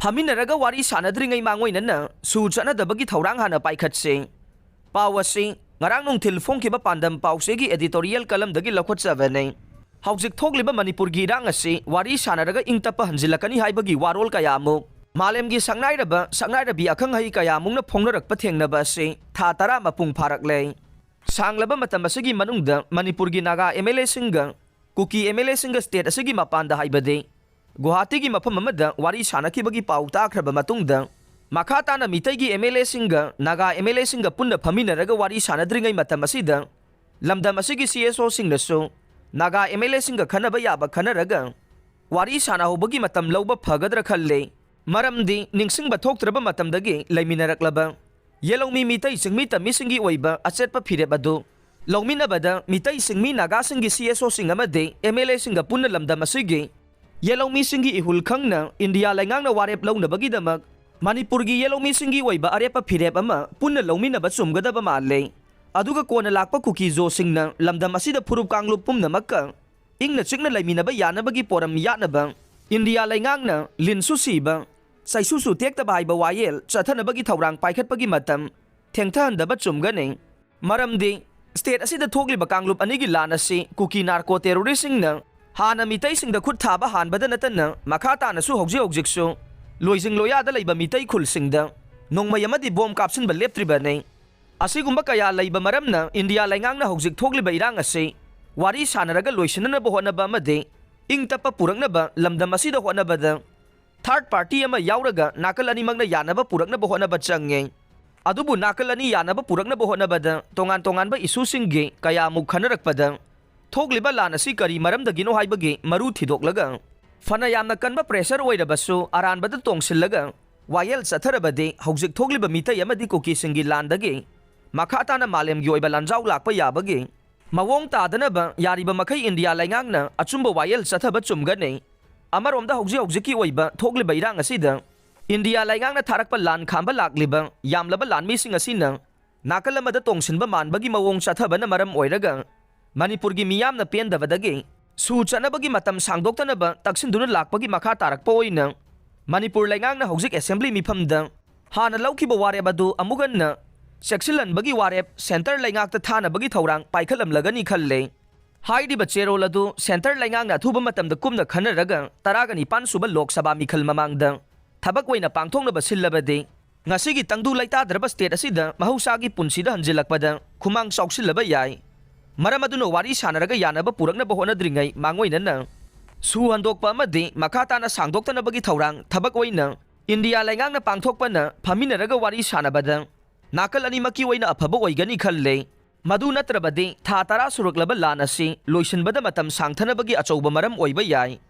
ꯐꯝꯃꯤꯟꯅꯔꯒ ꯋꯥꯔꯤ ꯁꯥꯟꯅꯗ꯭ꯔꯤꯉꯩ ꯃꯥꯡꯑꯣꯏꯅꯅ ꯁꯨ ꯆꯠꯅꯗꯕꯒꯤ ꯊꯧꯔꯥꯡ ꯍꯥꯟꯅ ꯄꯥꯏꯈꯠꯁꯤ꯫ ꯄꯥꯎ ꯑꯁꯤ ꯉꯔꯥꯡ ꯅꯨꯡꯊꯤꯜ ꯐꯣꯡꯈꯤꯕ ꯄꯥꯟꯗꯝ ꯄꯥꯎꯆꯦꯒꯤ ꯑꯦꯗꯤꯇꯣꯔꯤꯌꯦꯜ ꯀꯂꯝꯗꯒꯤ ꯂꯧꯈꯠꯆꯕꯅꯤ꯫ ꯍꯧꯖꯤꯛ ꯊꯣꯛꯂꯤꯕ ꯃꯅꯤꯄꯨꯔꯒꯤ ꯏꯔꯥꯡ ꯑꯁꯤ ꯋꯥꯔꯤ ꯁꯥꯟꯅꯔꯒ ꯏꯪꯇꯞꯄ ꯍꯟꯖꯤꯜꯂꯛꯀꯅꯤ ꯍꯥꯏꯕꯒꯤ ꯋꯥꯔꯣꯜ ꯀꯌꯥꯃꯨꯛ ꯃꯥꯂꯦꯝꯒꯤ ꯁꯛꯅꯥꯏꯔꯕꯤ ꯑꯈꯪ-ꯑꯍꯩ ꯀꯌꯥꯃꯨꯛꯅ ꯐꯣꯡꯅꯔꯛꯄ ꯊꯦꯡꯅꯕ ꯑꯁꯤ ꯊꯥ 10 ꯃꯄꯨꯡ ꯐꯥꯔꯛꯂꯦ꯫ ꯁꯥꯡꯂꯕ ꯃꯇꯝ ꯑꯁꯤꯒꯤ ꯃꯅꯨꯡꯗ ꯃꯅꯤꯄꯨꯔꯒꯤ ꯅꯥꯒꯥ MLAꯁꯤꯡꯒ ꯀꯨꯀꯤ MLAꯁꯤꯡꯒ ꯁ꯭ꯇꯦꯠ ꯑꯁꯤꯒꯤ ꯃꯄꯥꯟꯗ ꯍꯥꯏꯕꯗꯤ ꯒꯨꯋꯥꯍꯥꯇꯤꯒꯤ ꯃꯐꯝ ꯑꯃꯗ ꯋꯥꯔꯤ ꯁꯥꯟꯅꯈꯤꯕꯒꯤ ꯄꯥꯎ ꯇꯥꯈ꯭ꯔꯕ ꯃꯇꯨꯡꯗ ꯃꯈꯥ ꯇꯥꯅ ꯃꯤꯇꯩꯒꯤ MLAꯁꯤꯡꯒ ꯅꯥꯒꯥ MLAꯁꯤꯡꯒ ꯄꯨꯟꯅ ꯐꯝꯃꯤꯟꯅꯔꯒ ꯋꯥꯔꯤ ꯁꯥꯟꯅꯗ꯭ꯔꯤꯉꯩ ꯃꯇꯝ ꯑꯁꯤꯗ ꯂꯝꯗꯝ ꯑꯁꯤꯒꯤ CSOꯁꯤꯡꯅꯁꯨ ꯅꯥꯒꯥ MLAꯁꯤꯡꯒ ꯈꯟꯅꯕ ꯌꯥꯕ ꯈꯟꯅꯔꯒ ꯋꯥꯔꯤ ꯁꯥꯟꯅꯍꯧꯕꯒꯤ ꯃꯇꯝ ꯂꯧꯕ ꯐꯒꯗ꯭ꯔꯥ ꯈꯜꯂꯤ꯫ ꯃꯔꯝꯗꯤ ꯅꯤꯡꯁꯤꯡꯕ ꯊꯣꯛꯇ꯭ꯔꯕ ꯃꯇꯝꯗꯒꯤ ꯂꯩꯃꯤꯟꯅꯔꯛꯂꯕ ꯌꯦꯜꯂꯧꯃꯤ ꯃꯤꯇꯩ ꯆꯤꯡꯃꯤ ꯇꯝꯃꯤꯁꯤꯡꯒꯤ ꯑꯣꯏꯕ ꯑꯆꯦꯠꯄ ꯐꯤꯔꯦꯞ ꯑꯗꯨ ꯂꯧꯃꯤꯟꯅꯕꯗ ꯃꯤꯇꯩ ꯆꯤꯡꯃꯤ ꯅꯥꯒꯥꯁꯤꯡꯒꯤ CSOꯁꯤꯡ ꯑꯃꯗꯤ MLAꯁꯤꯡꯒ ꯄꯨꯟꯅ ꯂꯝꯗꯝ ꯑꯁꯤꯒꯤ ꯌꯦꯜꯂꯧꯃꯤꯁꯤꯡꯒꯤ ꯏꯍꯨꯜ ꯈꯪꯅ ꯏꯟꯗꯤꯌꯥ ꯂꯩꯉꯥꯛꯅ ꯋꯥꯔꯦꯞ ꯂꯧꯅꯕꯒꯤꯗꯃꯛ ꯃꯅꯤꯄꯨꯔꯒꯤ ꯌꯦꯜꯂꯧꯃꯤꯁꯤꯡꯒꯤ ꯑꯣꯏꯕ ꯑꯔꯦꯞꯄ ꯐꯤꯔꯦꯞ ꯑꯃ ꯄꯨꯟꯅ ꯂꯧꯃꯤꯟꯅꯕ ꯆꯨꯝꯒꯗꯕ ꯃꯥꯜꯂꯦ꯫ ꯑꯗꯨꯒ ꯀꯣꯟꯅ ꯂꯥꯛꯄ ꯀꯨꯀꯤꯖꯣꯁꯤꯡꯅ ꯂꯝꯗꯝ ꯑꯁꯤꯗ ꯐꯨꯔꯨꯞ ꯀꯥꯡꯂꯨꯞ ꯄꯨꯝꯅꯃꯛꯀ ꯏꯪꯅ ꯆꯤꯛꯅ ꯂꯩꯃꯤꯟꯅꯕ ꯌꯥꯅꯕꯒꯤ ꯄꯣꯔꯝ ꯌꯥꯠꯅꯕ ꯏꯟꯗꯤꯌꯥ ꯂꯩꯉꯥꯛꯅ ꯂꯤꯟꯁꯨ ꯁꯤꯕ ꯆꯩꯁꯨꯁꯨ ꯇꯦꯛꯇꯕ ꯍꯥꯏꯕ ꯋꯥꯌꯦꯜ ꯆꯠꯊꯅꯕꯒꯤ ꯊꯧꯔꯥꯡ ꯄꯥꯏꯈꯠꯄꯒꯤ ꯃꯇꯝ ꯊꯦꯡꯊꯍꯟꯗꯕ ꯆꯨꯝꯒꯅꯤ꯫ ꯃꯔꯝꯗꯤ ꯁ꯭ꯇꯦꯠ ꯑꯁꯤꯗ ꯊꯣꯛꯂꯤꯕ ꯀꯥꯡꯂꯨꯞ ꯑꯅꯤꯒꯤ ꯂꯥꯟ ꯑꯁꯤ ꯀꯨꯀꯤ ꯅꯥꯔꯀꯣ ꯇꯦꯔꯣꯔꯤꯁꯁꯤꯡꯅ ꯍꯥꯟꯅ ꯃꯤꯇꯩꯁꯤꯡꯗ ꯈꯨꯠ ꯊꯥꯕ ꯍꯥꯟꯕꯗ ꯅꯠꯇꯅ ꯃꯈꯥ ꯇꯥꯅꯁꯨ ꯍꯧꯖꯤꯛꯁꯨ ꯂꯣꯏꯖꯤꯡ ꯂꯣꯌꯥꯗ ꯂꯩꯕ ꯃꯤꯇꯩ ꯈꯨꯜꯁꯤꯡꯗ ꯅꯣꯡꯃꯩ ꯑꯃꯗꯤ ꯕꯣꯝ ꯀꯥꯞꯁꯤꯟꯕ ꯂꯦꯞꯇ꯭ꯔꯤꯕꯅꯤ꯫ ꯑꯁꯤꯒꯨꯝꯕ ꯀꯌꯥ ꯂꯩꯕ ꯃꯔꯝꯅ ꯏꯟꯗꯤꯌꯥ ꯂꯩꯉꯥꯛꯅ ꯍꯧꯖꯤꯛ ꯊꯣꯛꯂꯤꯕ ꯏꯔꯥꯡ ꯑꯁꯤ ꯋꯥꯔꯤ ꯁꯥꯟꯅꯔꯒ ꯂꯣꯏꯁꯤꯟꯅꯅꯕ ꯍꯣꯠꯅꯕ ꯑꯃꯗꯤ ꯏꯪꯇꯞꯄ ꯄꯨꯔꯛꯅꯕ ꯂꯝꯗꯝ ꯑꯁꯤꯗ ꯍꯣꯠꯅꯕꯗ ꯊꯥꯔꯠ ꯄꯥꯔꯇꯤ ꯑꯃ ꯌꯥꯎꯔꯒ ꯅꯥꯀꯜ ꯑꯅꯤꯃꯛꯅ ꯌꯥꯅꯕ ꯄꯨꯔꯛꯅꯕ ꯍꯣꯠꯅꯕ ꯆꯪꯉꯤ꯫ ꯑꯗꯨꯕꯨ ꯅꯥꯀꯜ ꯑꯅꯤ ꯌꯥꯅꯕ ꯄꯨꯔꯛꯅꯕ ꯍꯣꯠꯅꯕꯗ ꯇꯣꯉꯥꯟꯕ ꯏꯁꯨꯁꯤꯡꯒꯤ ꯀꯌꯥꯃꯨꯛ ꯈꯟꯅꯔꯛꯄꯗ ꯊꯣꯛꯂꯤꯕ ꯂꯥꯟ ꯑꯁꯤ ꯀꯔꯤ ꯃꯔꯝꯗꯒꯤꯅꯣ ꯍꯥꯏꯕꯒꯤ ꯃꯔꯨ ꯊꯤꯗꯣꯛꯂꯒ ꯐꯅ ꯌꯥꯝꯅ ꯀꯟꯕ ꯄ꯭ꯔꯦꯁꯔ ꯑꯣꯏꯔꯕꯁꯨ ꯑꯔꯥꯟꯕꯗ ꯇꯣꯡꯁꯤꯜꯂꯒ ꯋꯥꯌꯦꯜ ꯆꯠꯊꯔꯕꯗꯤ ꯍꯧꯖꯤꯛ ꯊꯣꯛꯂꯤꯕ ꯃꯤꯇꯩ ꯑꯃꯗꯤ ꯀꯨꯀꯤꯁꯤꯡꯒꯤ ꯂꯥꯟꯗꯒꯤ ꯃꯈꯥ ꯇꯥꯅ ꯃꯥꯂꯦꯝꯒꯤ ꯑꯣꯏꯕ ꯂꯥꯟꯖꯥꯎ ꯂꯥꯛꯄ ꯌꯥꯕꯒꯤ ꯃꯑꯣꯡ ꯇꯥꯗꯅꯕ ꯌꯥꯔꯤꯕ ꯃꯈꯩ ꯏꯟꯗꯤꯌꯥ ꯂꯩꯉꯥꯛꯅ ꯑꯆꯨꯝꯕ ꯋꯥꯌꯦꯜ ꯆꯠꯊꯕ ꯆꯨꯝꯒꯅꯤ꯫ ꯑꯃꯔꯣꯝꯗ ꯍꯧꯖꯤꯛꯀꯤ ꯑꯣꯏꯕ ꯊꯣꯛꯂꯤꯕ ꯏꯔꯥꯡ ꯑꯁꯤꯗ ꯏꯟꯗꯤꯌꯥ ꯂꯩꯉꯥꯛꯅ ꯊꯥꯔꯛꯄ ꯂꯥꯟ ꯈꯥꯝꯕ ꯂꯥꯛꯂꯤꯕ ꯌꯥꯝꯂꯕ ꯂꯥꯟꯃꯤꯁꯤꯡ ꯑꯁꯤꯅ ꯅꯥꯀꯜ ꯑꯃꯗ ꯇꯣꯡꯁꯤꯟꯕ ꯃꯥꯟꯕꯒꯤ ꯃꯑꯣꯡ ꯆꯠꯊꯕꯅ ꯃꯔꯝ ꯑꯣꯏꯔꯒ ꯃꯅꯤꯄꯨꯔꯒꯤ ꯃꯤꯌꯥꯝꯅ ꯄꯦꯟꯗꯕꯗꯒꯤ ꯁꯨ ꯆꯠꯅꯕꯒꯤ ꯃꯇꯝ ꯁꯥꯡꯗꯣꯛꯇꯅꯕ ꯇꯛꯁꯤꯟꯗꯨꯅ ꯂꯥꯛꯄꯒꯤ ꯃꯈꯥ ꯇꯥꯔꯛꯄ ꯑꯣꯏꯅ ꯃꯅꯤꯄꯨꯔ ꯂꯩꯉꯥꯛꯅ ꯍꯧꯖꯤꯛ ꯑꯦꯁꯦꯝꯕ꯭ꯂꯤ ꯃꯤꯐꯝꯗ ꯍꯥꯟꯅ ꯂꯧꯈꯤꯕ ꯋꯥꯔꯦꯞ ꯑꯗꯨ ꯑꯃꯨꯛ ꯍꯟꯅ ꯆꯦꯛꯁꯤꯜꯍꯟꯕꯒꯤ ꯋꯥꯔꯦꯞ ꯁꯦꯟꯇꯔ ꯂꯩꯉꯥꯛꯇ ꯊꯥꯅꯕꯒꯤ ꯊꯧꯔꯥꯡ ꯄꯥꯏꯈꯠꯂꯝꯂꯒꯅꯤ ꯈꯜꯂꯦ꯫ ꯍꯥꯏꯔꯤꯕ ꯆꯦꯔꯣꯜ ꯑꯗꯨ ꯁꯦꯟꯇꯔ ꯂꯩꯉꯥꯛꯅ ꯑꯊꯨꯕ ꯃꯇꯝꯗ ꯀꯨꯞꯅ ꯈꯟꯅꯔꯒ 19 ꯁꯨꯕ ꯂꯣꯛ ꯁꯚꯥ ꯃꯤꯈꯜ ꯃꯃꯥꯡꯗ ꯊꯕꯛ ꯑꯣꯏꯅ ꯄꯥꯡꯊꯣꯛꯅꯕ ꯁꯤꯜꯂꯕꯗꯤ ꯉꯁꯤꯒꯤ ꯇꯪꯗꯨ ꯂꯩꯇꯥꯗ꯭ꯔꯕ ꯁ꯭ꯇꯦꯠ ꯑꯁꯤꯗ ꯃꯍꯧꯁꯥꯒꯤ ꯄꯨꯟꯁꯤꯗ ꯍꯟꯖꯤꯜꯂꯛꯄꯗ ꯈꯨꯃꯥꯡ ꯆꯥꯎꯁꯤꯜꯂꯕ ꯌꯥꯏ꯫ ꯃꯔꯝ ꯑꯗꯨꯅ ꯋꯥꯔꯤ ꯁꯥꯟꯅꯔꯒ ꯌꯥꯅꯕ ꯄꯨꯔꯛꯅꯕ ꯍꯣꯠꯅꯗ꯭ꯔꯤꯉꯩ ꯃꯥꯡꯑꯣꯏꯅꯅ ꯁꯨ ꯍꯟꯗꯣꯛꯄ ꯑꯃꯗꯤ ꯃꯈꯥ ꯇꯥꯅ ꯁꯥꯡꯗꯣꯛꯇꯅꯕꯒꯤ ꯊꯧꯔꯥꯡ ꯊꯕꯛ ꯑꯣꯏꯅ ꯏꯟꯗꯤꯌꯥ ꯂꯩꯉꯥꯛꯅ ꯄꯥꯡꯊꯣꯛꯄꯅ ꯐꯝꯃꯤꯟꯅꯔꯒ ꯋꯥꯔꯤ ꯁꯥꯟꯅꯕꯗ ꯅꯥꯀꯜ ꯑꯅꯤꯃꯛꯀꯤ ꯑꯣꯏꯅ ꯑꯐꯕ ꯑꯣꯏꯒꯅꯤ ꯈꯜꯂꯦ꯫ ꯃꯗꯨ ꯅꯠꯇ꯭ꯔꯕꯗꯤ ꯊꯥ 10 ꯁꯨꯔꯛꯂꯕ ꯂꯥꯟ ꯑꯁꯤ ꯂꯣꯏꯁꯤꯟꯕꯗ ꯃꯇꯝ ꯁꯥꯡꯊꯅꯕꯒꯤ ꯑꯆꯧꯕ ꯃꯔꯝ ꯑꯣꯏꯕ ꯌꯥꯏ꯫